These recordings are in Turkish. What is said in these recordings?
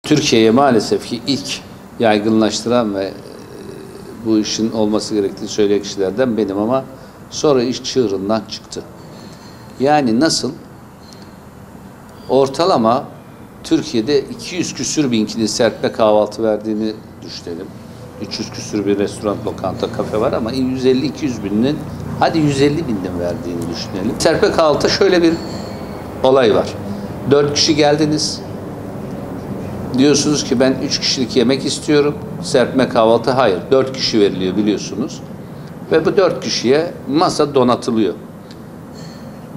Türkiye'ye maalesef ki ilk yaygınlaştıran ve bu işin olması gerektiğini söyleyen kişilerden benim ama sonra iş çığırından çıktı. Yani nasıl? Ortalama Türkiye'de 200 küsür bin kişinin serpme kahvaltı verdiğini düşünelim. 300 küsür bir restoran, lokanta, kafe var ama 150-200 binin, hadi 150 binin verdiğini düşünelim. Serpme kahvaltıda şöyle bir olay var. 4 kişi geldiniz. Diyorsunuz ki ben 3 kişilik yemek istiyorum. Serpme kahvaltı hayır. 4 kişi veriliyor biliyorsunuz. Ve bu 4 kişiye masa donatılıyor.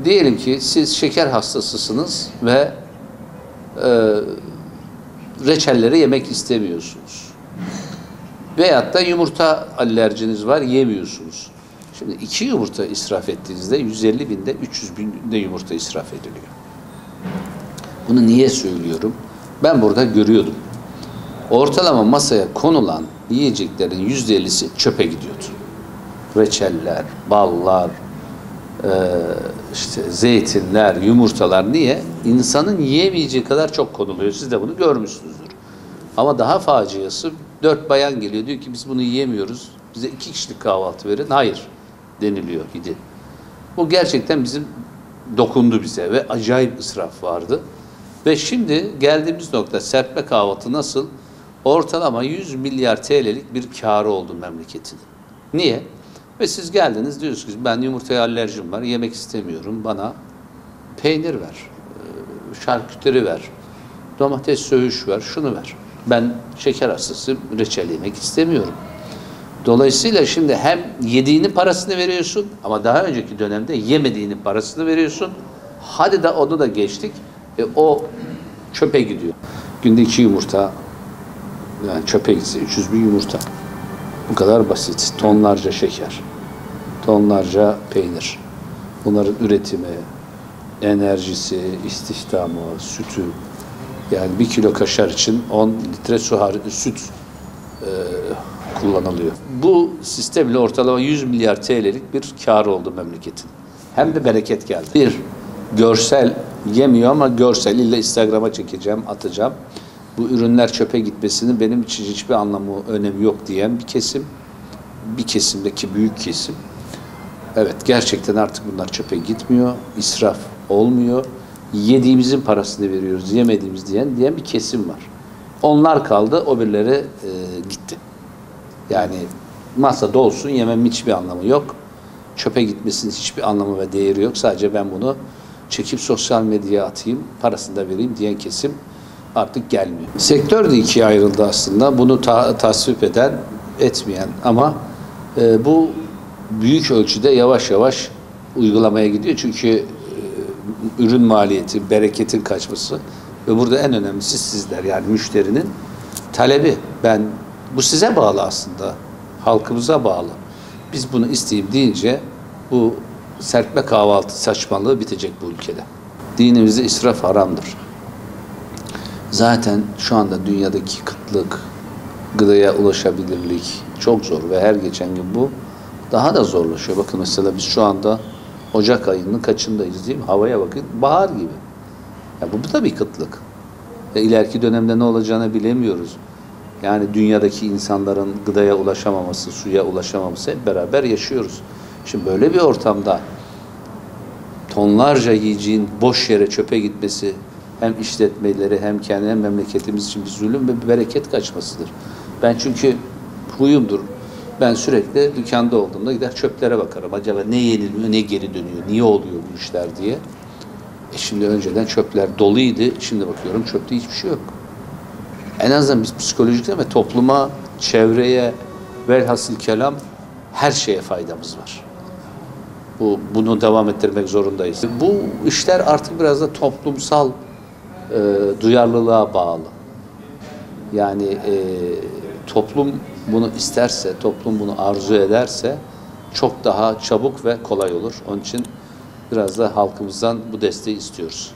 Diyelim ki siz şeker hastasısınız ve reçelleri yemek istemiyorsunuz. Veyahut da yumurta alerjiniz var, yemiyorsunuz. Şimdi 2 yumurta israf ettiğinizde 150 binde 300 binde yumurta israf ediliyor. Bunu niye söylüyorum? Ben burada görüyordum. Ortalama masaya konulan yiyeceklerin %50'si çöpe gidiyordu. Reçeller, ballar, işte zeytinler, yumurtalar. Niye? İnsanın yiyemeyeceği kadar çok konuluyor. Siz de bunu görmüşsünüzdür. Ama daha faciası 4 bayan geliyor. Diyor ki biz bunu yiyemiyoruz. Bize 2 kişilik kahvaltı verin. Hayır deniliyor idi. Bu gerçekten bizim dokundu bize ve acayip israf vardı. Ve şimdi geldiğimiz nokta serpme kahvaltı nasıl? Ortalama 100 milyar TL'lik bir kârı oldu memleketin. Niye? Ve siz geldiniz diyorsunuz ki ben yumurtaya alerjim var, yemek istemiyorum, bana peynir ver, şarküteri ver, domates söğüş ver, şunu ver. Ben şeker hastası, reçel yemek istemiyorum. Dolayısıyla şimdi hem yediğinin parasını veriyorsun ama daha önceki dönemde yemediğinin parasını veriyorsun. Hadi de onu da geçtik. O çöpe gidiyor. Günde 2 yumurta, yani çöpe gitse 300 bin yumurta. Bu kadar basit. Tonlarca şeker, tonlarca peynir. Bunların üretimi, enerjisi, istihdamı, sütü. Yani 1 kilo kaşar için 10 litre süt kullanılıyor. Bu sistemle ortalama 100 milyar TL'lik bir kar oldu memleketin. Hem de bereket geldi. Bir, görsel yemiyor ama görsel illa Instagram'a çekeceğim, atacağım. Bu ürünler çöpe gitmesinin benim için hiçbir anlamı, önemi yok diyen bir kesim. Bir kesimdeki büyük kesim. Evet, gerçekten artık bunlar çöpe gitmiyor, israf olmuyor. Yediğimizin parasını veriyoruz, yemediğimiz diyen bir kesim var. Onlar kaldı, o birileri gitti. Yani masa dolsun, yemem hiçbir anlamı yok. Çöpe gitmesinin hiçbir anlamı ve değeri yok. Sadece ben bunu çekip sosyal medyaya atayım, parasını da vereyim diyen kesim artık gelmiyor. Sektör de ikiye ayrıldı aslında. Bunu tasvip eden, etmeyen ama bu büyük ölçüde yavaş yavaş uygulamaya gidiyor. Çünkü ürün maliyeti, bereketin kaçması ve burada en önemlisi sizler yani müşterinin talebi. Bu size bağlı aslında, halkımıza bağlı. Biz bunu isteyeyim deyince bu serpme kahvaltı saçmalığı bitecek bu ülkede. Dinimizde israf haramdır. Zaten şu anda dünyadaki kıtlık, gıdaya ulaşabilirlik çok zor ve her geçen gün bu daha da zorlaşıyor. Bakın mesela biz şu anda Ocak ayının kaçındayız değil mi? Havaya bakın, bahar gibi. Ya bu da bir kıtlık. İleriki dönemde ne olacağını bilemiyoruz. Yani dünyadaki insanların gıdaya ulaşamaması, suya ulaşamaması hep beraber yaşıyoruz. Şimdi böyle bir ortamda tonlarca yiyeceğin boş yere çöpe gitmesi hem işletmeleri hem kendi hem memleketimiz için bir zulüm ve bir bereket kaçmasıdır. Ben çünkü huyumdur. Ben sürekli dükkanda olduğumda gider çöplere bakarım. Acaba ne yeniliyor, ne geri dönüyor, niye oluyor bu işler diye. Şimdi önceden çöpler doluydu. Şimdi bakıyorum çöpte hiçbir şey yok. En azından biz psikolojikte ve topluma, çevreye, velhasıl kelam her şeye faydamız var. Bunu devam ettirmek zorundayız. Bu işler artık biraz da toplumsal duyarlılığa bağlı. Yani toplum bunu isterse, toplum bunu arzu ederse çok daha çabuk ve kolay olur. Onun için biraz da halkımızdan bu desteği istiyoruz.